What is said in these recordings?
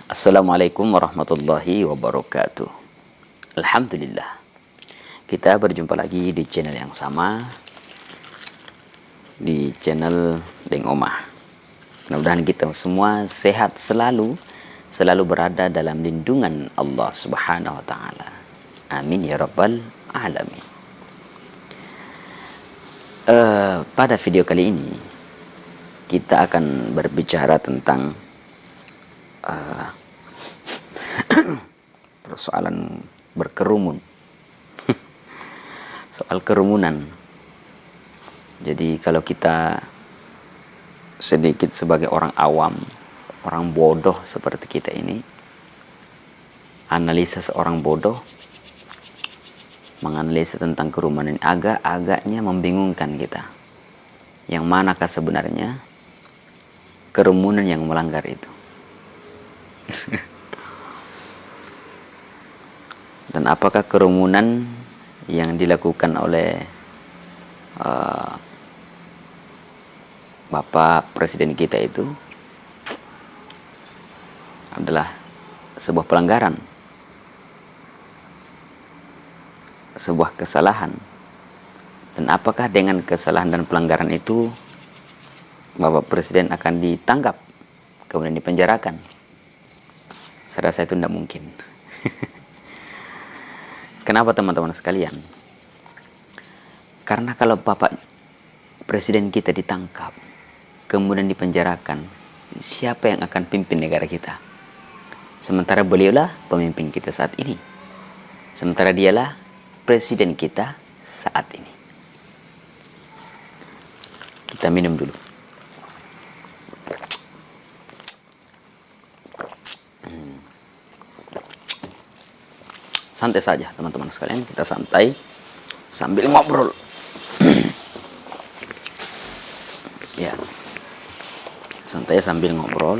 Assalamualaikum warahmatullahi wabarakatuh. Alhamdulillah, kita berjumpa lagi di channel yang sama, di channel Deng Omah. Mudah-mudahan kita semua sehat selalu berada dalam lindungan Allah Subhanahu wa taala. Amin ya rabbal alamin. Pada video kali ini kita akan berbicara tentang persoalan berkerumun. Soal kerumunan. Jadi kalau kita sedikit sebagai orang awam, orang bodoh seperti kita ini, analisa seorang bodoh, menganalisa tentang kerumunan ini agaknya membingungkan kita. Yang manakah sebenarnya kerumunan yang melanggar itu? Dan apakah kerumunan yang dilakukan oleh Bapak Presiden kita itu adalah sebuah pelanggaran, sebuah kesalahan? Dan apakah dengan kesalahan dan pelanggaran itu Bapak Presiden akan ditangkap kemudian dipenjarakan? Saya rasa itu tidak mungkin. Kenapa teman-teman sekalian? Karena kalau Bapak Presiden kita ditangkap, kemudian dipenjarakan, siapa yang akan pimpin negara kita? Sementara beliaulah pemimpin kita saat ini. Sementara dialah Presiden kita saat ini. Kita minum dulu. Santai saja teman-teman sekalian, kita santai sambil ngobrol. Ya, santai sambil ngobrol.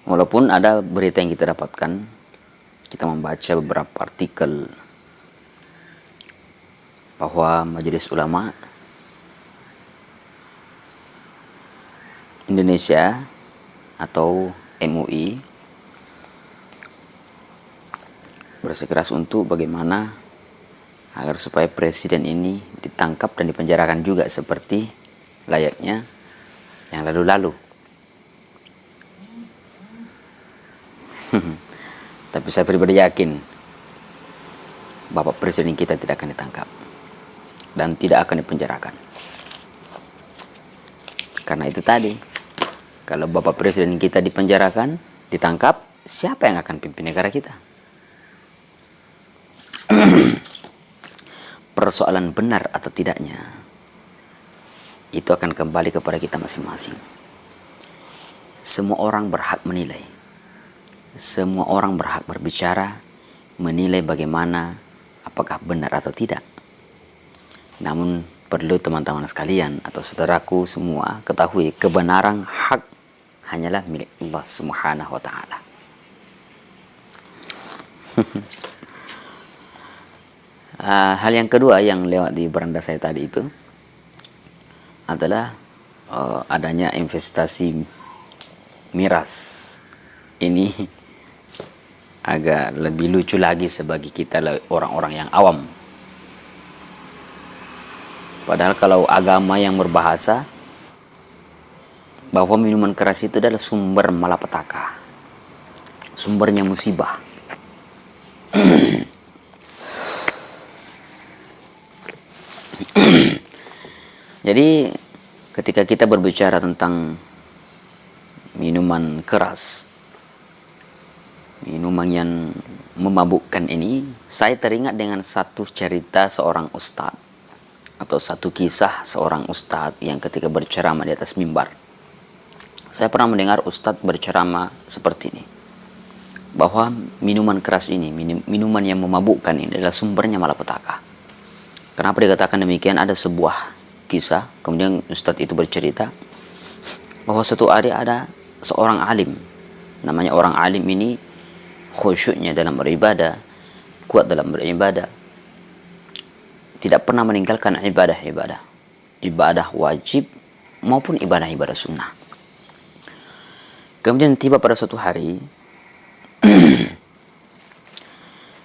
Walaupun ada berita yang kita dapatkan, kita membaca beberapa artikel bahwa Majelis Ulama Indonesia atau MUI bersikeras untuk bagaimana agar supaya presiden ini ditangkap dan dipenjarakan juga seperti layaknya yang lalu-lalu. Tapi saya pribadi yakin Bapak Presiden kita tidak akan ditangkap dan tidak akan dipenjarakan. Karena itu tadi, kalau Bapak Presiden kita dipenjarakan, ditangkap, siapa yang akan pimpin negara kita? Persoalan benar atau tidaknya, itu akan kembali kepada kita masing-masing. Semua orang berhak menilai. Semua orang berhak berbicara, menilai bagaimana, apakah benar atau tidak. Namun perlu teman-teman sekalian atau saudaraku semua ketahui, kebenaran hak hanyalah milik Allah Subhanahu wa taala. Hal yang kedua yang lewat di beranda saya tadi itu adalah adanya investasi miras. Ini agak lebih lucu lagi sebagai kita orang-orang yang awam. Padahal kalau agama yang berbahasa bahwa minuman keras itu adalah sumber malapetaka, sumbernya musibah. Jadi ketika kita berbicara tentang minuman keras, minuman yang memabukkan ini, saya teringat dengan satu cerita seorang ustadz atau satu kisah seorang ustadz yang ketika berceramah di atas mimbar. Saya pernah mendengar ustadz berceramah seperti ini, bahwa minuman keras ini, minuman yang memabukkan ini adalah sumbernya malapetaka. Kenapa dikatakan demikian? Ada sebuah kisah, kemudian ustadz itu bercerita bahwa suatu hari ada seorang alim. Namanya orang alim ini khusyuknya dalam beribadah, kuat dalam beribadah, tidak pernah meninggalkan ibadah wajib maupun ibadah-ibadah sunnah. Kemudian tiba pada suatu hari,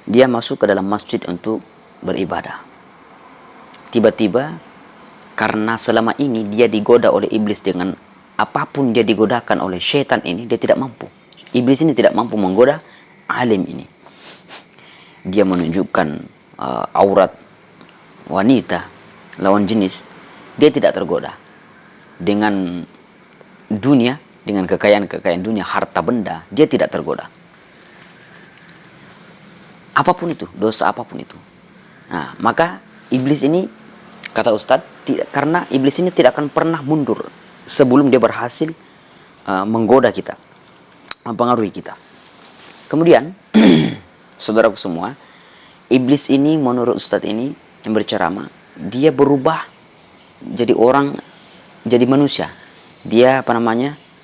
dia masuk ke dalam masjid untuk beribadah. Tiba-tiba, karena selama ini dia digoda oleh iblis dengan apapun dia digodakan oleh syaitan ini, dia tidak mampu. Iblis ini tidak mampu menggoda alim ini. Dia menunjukkan aurat wanita, lawan jenis, dia tidak tergoda. Dengan dunia, dengan kekayaan-kekayaan dunia, harta benda, dia tidak tergoda. Apapun itu, dosa apapun itu. Nah, maka iblis ini, kata Ustadz, karena iblis ini tidak akan pernah mundur sebelum dia berhasil menggoda kita, mempengaruhi kita. Kemudian, saudaraku semua, iblis ini menurut Ustadz ini yang berceramah, dia berubah jadi orang, jadi manusia. Dia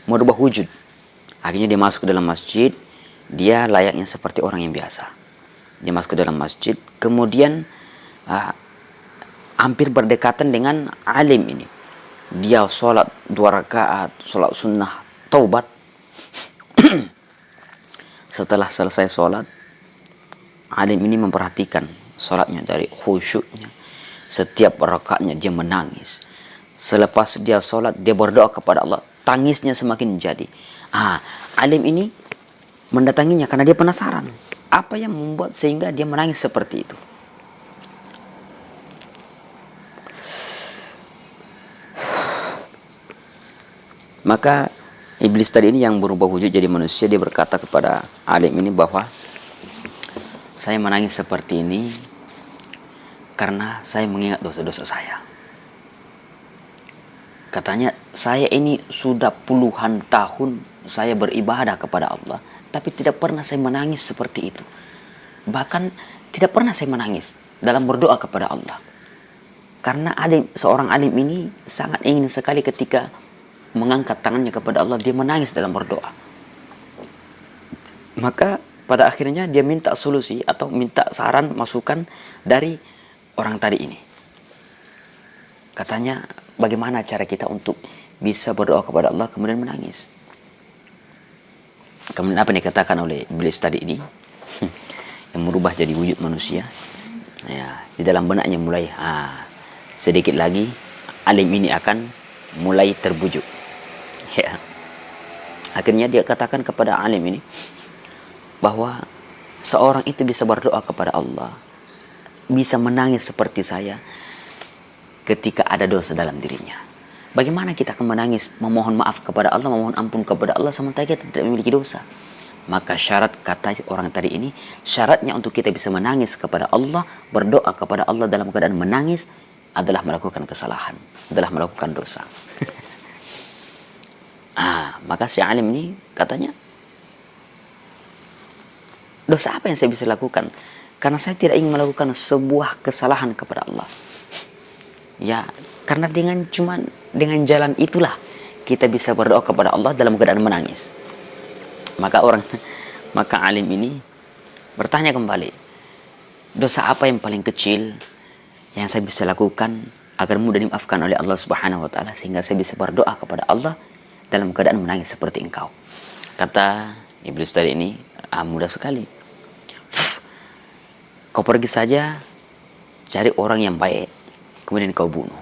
merubah wujud. Akhirnya dia masuk ke dalam masjid, dia layaknya seperti orang yang biasa. Dia masuk ke dalam masjid, kemudian hampir berdekatan dengan alim ini. Dia sholat 2 rakaat, sholat sunnah, taubat. Setelah selesai sholat, alim ini memperhatikan sholatnya dari khusyuknya. Setiap rakaatnya dia menangis. Selepas dia sholat, dia berdoa kepada Allah. Tangisnya semakin menjadi. Alim ini mendatanginya karena dia penasaran. Apa yang membuat sehingga dia menangis seperti itu? Maka iblis tadi ini yang berubah wujud jadi manusia, dia berkata kepada alim ini bahwa saya menangis seperti ini karena saya mengingat dosa-dosa saya. Katanya, saya ini sudah puluhan tahun saya beribadah kepada Allah, tapi tidak pernah saya menangis seperti itu. Bahkan tidak pernah saya menangis dalam berdoa kepada Allah. Karena seorang alim ini sangat ingin sekali ketika mengangkat tangannya kepada Allah, dia menangis dalam berdoa. Maka pada akhirnya dia minta solusi atau minta saran, masukan dari orang tadi ini. Katanya, bagaimana cara kita untuk bisa berdoa kepada Allah kemudian menangis? Kemudian apa yang dikatakan oleh iblis tadi ini yang merubah jadi wujud manusia, ya, di dalam benaknya mulai sedikit lagi alim ini akan mulai terbujuk, ya. Akhirnya dia katakan kepada alim ini bahwa seorang itu bisa berdoa kepada Allah, bisa menangis seperti saya ketika ada dosa dalam dirinya. Bagaimana kita akan menangis, memohon maaf kepada Allah, memohon ampun kepada Allah sementara kita tidak memiliki dosa? Maka syarat, kata orang tadi ini, syaratnya untuk kita bisa menangis kepada Allah, berdoa kepada Allah dalam keadaan menangis adalah melakukan kesalahan, adalah melakukan dosa. Maka si alim ini katanya, dosa apa yang saya bisa lakukan? Karena saya tidak ingin melakukan sebuah kesalahan kepada Allah. Ya, karena dengan jalan itulah kita bisa berdoa kepada Allah dalam keadaan menangis. Maka alim ini bertanya kembali, dosa apa yang paling kecil yang saya bisa lakukan agar mudah dimaafkan oleh Allah Subhanahu wa taala sehingga saya bisa berdoa kepada Allah dalam keadaan menangis seperti engkau? Kata iblis tadi ini, mudah sekali. Kau pergi saja cari orang yang baik, kemudian kau bunuh.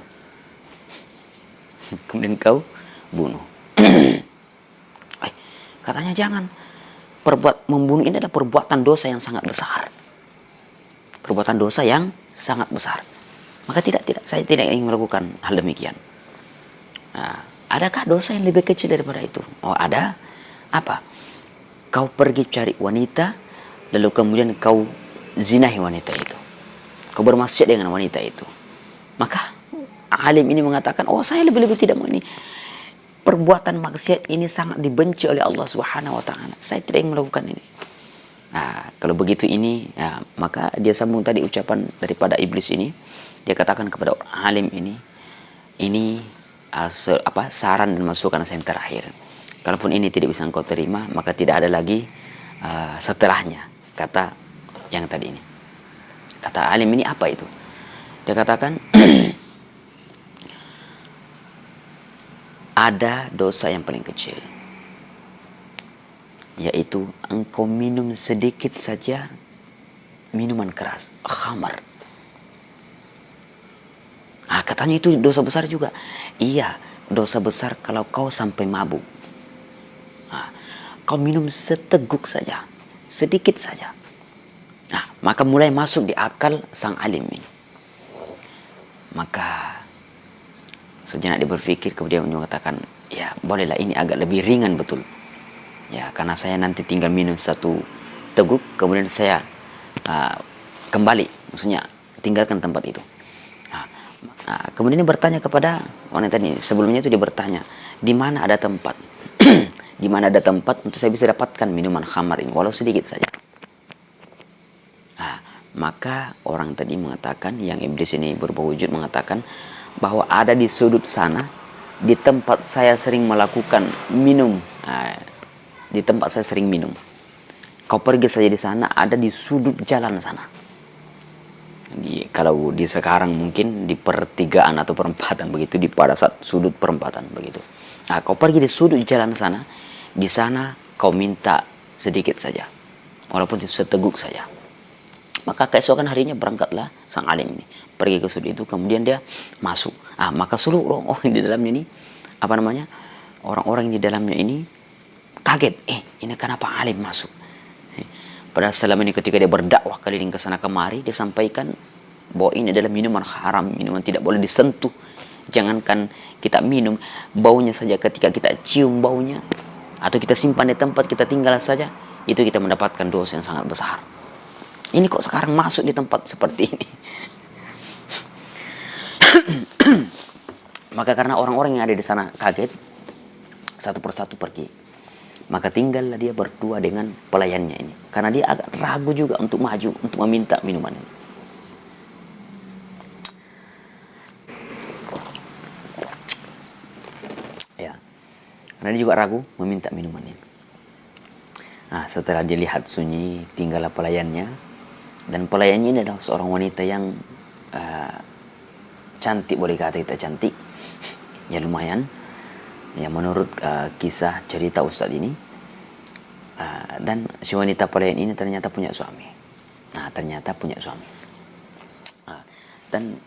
Katanya jangan. Membunuh ini adalah perbuatan dosa yang sangat besar. Perbuatan dosa yang sangat besar. Maka tidak, saya tidak ingin melakukan hal demikian. Adakah dosa yang lebih kecil daripada itu? Oh, ada. Apa? Kau pergi cari wanita, lalu kemudian kau zinahi wanita itu. Kau bermaksiat dengan wanita itu. Maka alim ini mengatakan, saya lebih-lebih tidak mau ini. Perbuatan maksiat ini sangat dibenci oleh Allah Subhanahu wa taala. Saya tidak ingin melakukan ini. Kalau begitu ini, maka dia sambung tadi ucapan daripada iblis ini. Dia katakan kepada alim ini saran dan masukan saya yang terakhir. Kalaupun ini tidak bisa engkau terima, maka tidak ada lagi setelahnya. Kata yang tadi ini. Kata alim ini apa itu? Dia katakan, ada dosa yang paling kecil, yaitu engkau minum sedikit saja minuman keras, khamar. Katanya itu dosa besar juga. Iya, dosa besar kalau kau sampai mabuk. Kau minum seteguk saja, sedikit saja. Maka mulai masuk di akal sang alim ini. Maka sejenak dia berpikir, kemudian dia mengatakan, ya bolehlah, ini agak lebih ringan betul. Ya, karena saya nanti tinggal minum satu teguk, kemudian saya kembali, maksudnya tinggalkan tempat itu. Kemudian dia bertanya kepada wanita ini. Sebelumnya itu dia bertanya, di mana ada tempat? Di mana ada tempat untuk saya bisa dapatkan minuman khamar ini, walau sedikit saja. Maka orang tadi mengatakan, yang iblis ini berbau wujud mengatakan bahwa ada di sudut sana, di tempat saya sering melakukan minum. Di tempat saya sering minum. Kau pergi saja di sana, ada di sudut jalan sana. Kalau di sekarang mungkin di pertigaan atau perempatan begitu, di pada saat sudut perempatan begitu. Kau pergi di sudut jalan sana, di sana kau minta sedikit saja, walaupun itu seteguk saja. Maka keesokan harinya berangkatlah sang alim ini, pergi ke sudut itu, kemudian dia masuk. Maka seluruh orang di dalamnya ini, orang-orang di dalamnya ini kaget. Ini kenapa alim masuk? Padahal selama ini ketika dia berdakwah keliling ke sana kemari, dia sampaikan bahwa ini adalah minuman haram, minuman tidak boleh disentuh. Jangankan kita minum, baunya saja ketika kita cium baunya, atau kita simpan di tempat, kita tinggal saja, itu kita mendapatkan dosa yang sangat besar. Ini kok sekarang masuk di tempat seperti ini? Maka karena orang-orang yang ada di sana kaget, satu persatu pergi. Maka tinggallah dia berdua dengan pelayannya ini, karena dia agak ragu juga untuk maju, untuk meminta minuman ini. Ya, karena dia juga ragu meminta minuman ini. Setelah dia lihat sunyi, tinggallah pelayannya. Dan pelayannya ini adalah seorang wanita yang cantik, boleh kata kita cantik, ya lumayan, ya menurut kisah cerita Ustaz ini. Dan si wanita pelayan ini ternyata punya suami. Dan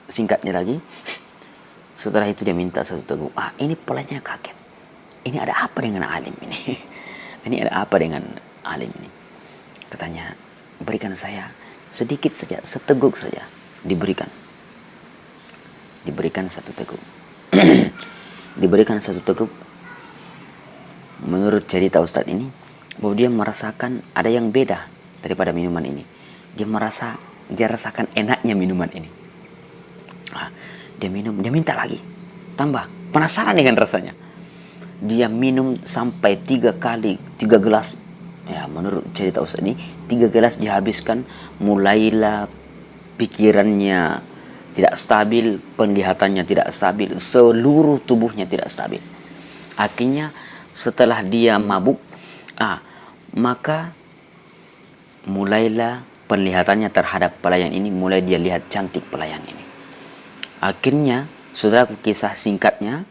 singkatnya lagi, setelah itu dia minta satu teguk. Ini pelayannya kaget. Ini ada apa dengan alim ini? Ini ada apa dengan alim ini? Katanya, berikan saya sedikit saja, seteguk saja. Diberikan satu teguk. Diberikan satu teguk. Menurut cerita Ustadz ini, bahwa dia merasakan ada yang beda daripada minuman ini. Dia rasakan enaknya minuman ini. Dia minum, dia minta lagi, tambah, penasaran dengan rasanya. Dia minum sampai 3 gelas. Ya, menurut cerita Ustaz ini, 3 gelas dihabiskan. Mulailah pikirannya tidak stabil, penglihatannya tidak stabil, seluruh tubuhnya tidak stabil. Akhirnya setelah dia mabuk, maka mulailah penglihatannya terhadap pelayan ini, mulai dia lihat cantik pelayan ini. Akhirnya, saudaraku, kisah singkatnya,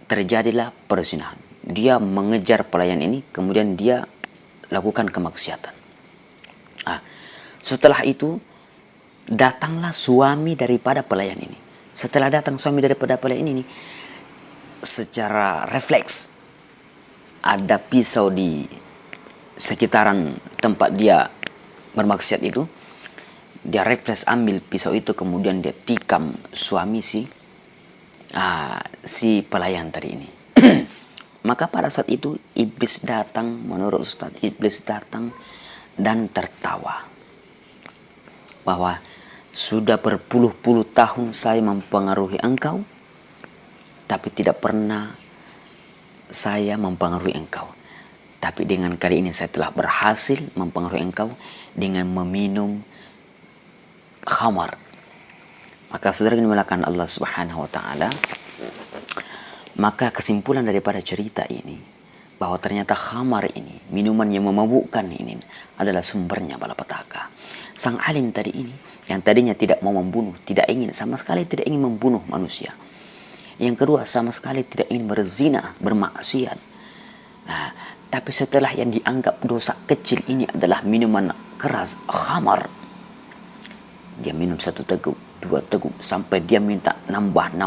terjadilah perzinahan. Dia mengejar pelayan ini, kemudian dia lakukan kemaksiatan. Setelah itu datanglah suami daripada pelayan ini. Setelah datang suami daripada pelayan ini, secara refleks ada pisau di sekitaran tempat dia bermaksiat itu. Dia refleks ambil pisau itu, kemudian dia tikam suami si pelayan tadi ini. Maka pada saat itu iblis datang, menurut Ustaz, iblis datang dan tertawa. Bahwa sudah berpuluh-puluh tahun saya mempengaruhi engkau, tapi tidak pernah saya mempengaruhi engkau. Tapi dengan kali ini saya telah berhasil mempengaruhi engkau dengan meminum khamar. Maka saudara yang dimuliakan Allah Subhanahu wa taala, maka kesimpulan daripada cerita ini bahwa ternyata khamar ini, minuman yang memabukkan ini, adalah sumbernya malapetaka. Sang alim tadi ini, yang tadinya tidak mau membunuh, tidak ingin, sama sekali tidak ingin membunuh manusia, Yang kedua, sama sekali tidak ingin berzina, bermaksiat. Nah, tapi setelah yang dianggap dosa kecil ini adalah minuman keras, khamar, dia minum 1 teguk, 2 teguk, sampai dia minta nambah.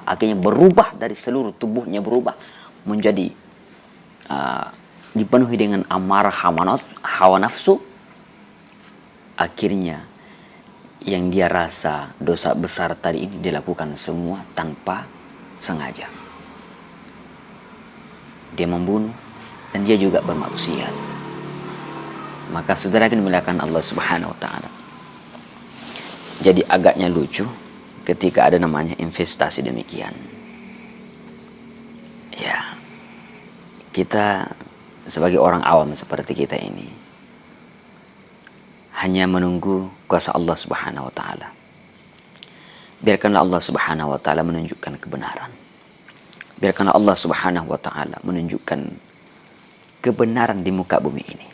Akhirnya berubah, dari seluruh tubuhnya berubah menjadi dipenuhi dengan amarah, hawa nafsu. Akhirnya yang dia rasa dosa besar tadi ini dilakukan semua tanpa sengaja. Dia membunuh dan dia juga bermaksiat. Maka saudara akan dimuliakan Allah Subhanahu wa taala. Jadi agaknya lucu ketika ada namanya investasi demikian. Ya, kita sebagai orang awam seperti kita ini hanya menunggu kuasa Allah Subhanahu wa taala. Biarkanlah Allah Subhanahu wa taala menunjukkan kebenaran. Biarkanlah Allah Subhanahu wa taala menunjukkan kebenaran di muka bumi ini.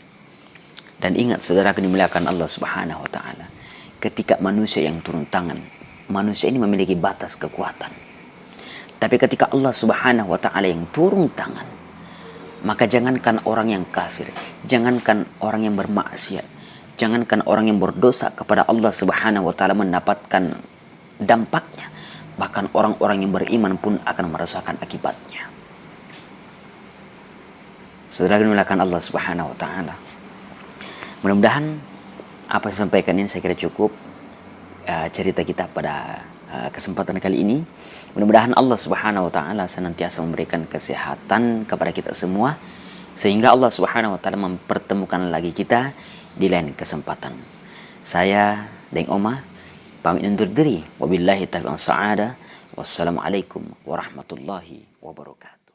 Dan ingat saudara, dimuliakan Allah Subhanahu wa taala, ketika manusia yang turun tangan, manusia ini memiliki batas kekuatan. Tapi ketika Allah Subhanahu wa taala yang turun tangan, maka jangankan orang yang kafir, jangankan orang yang bermaksiat, jangankan orang yang berdosa kepada Allah Subhanahu wa taala mendapatkan dampaknya, bahkan orang-orang yang beriman pun akan merasakan akibatnya. Saudara dimuliakan Allah Subhanahu wa taala. Mudah-mudahan apa yang saya sampaikan ini saya kira cukup cerita kita pada kesempatan kali ini. Mudah-mudahan Allah Subhanahu wa taala senantiasa memberikan kesehatan kepada kita semua, sehingga Allah Subhanahu wa taala mempertemukan lagi kita di lain kesempatan. Saya Deng Oma pamit undur diri. Wabillahi taufiq wal hidayah. Wassalamualaikum warahmatullahi wabarakatuh.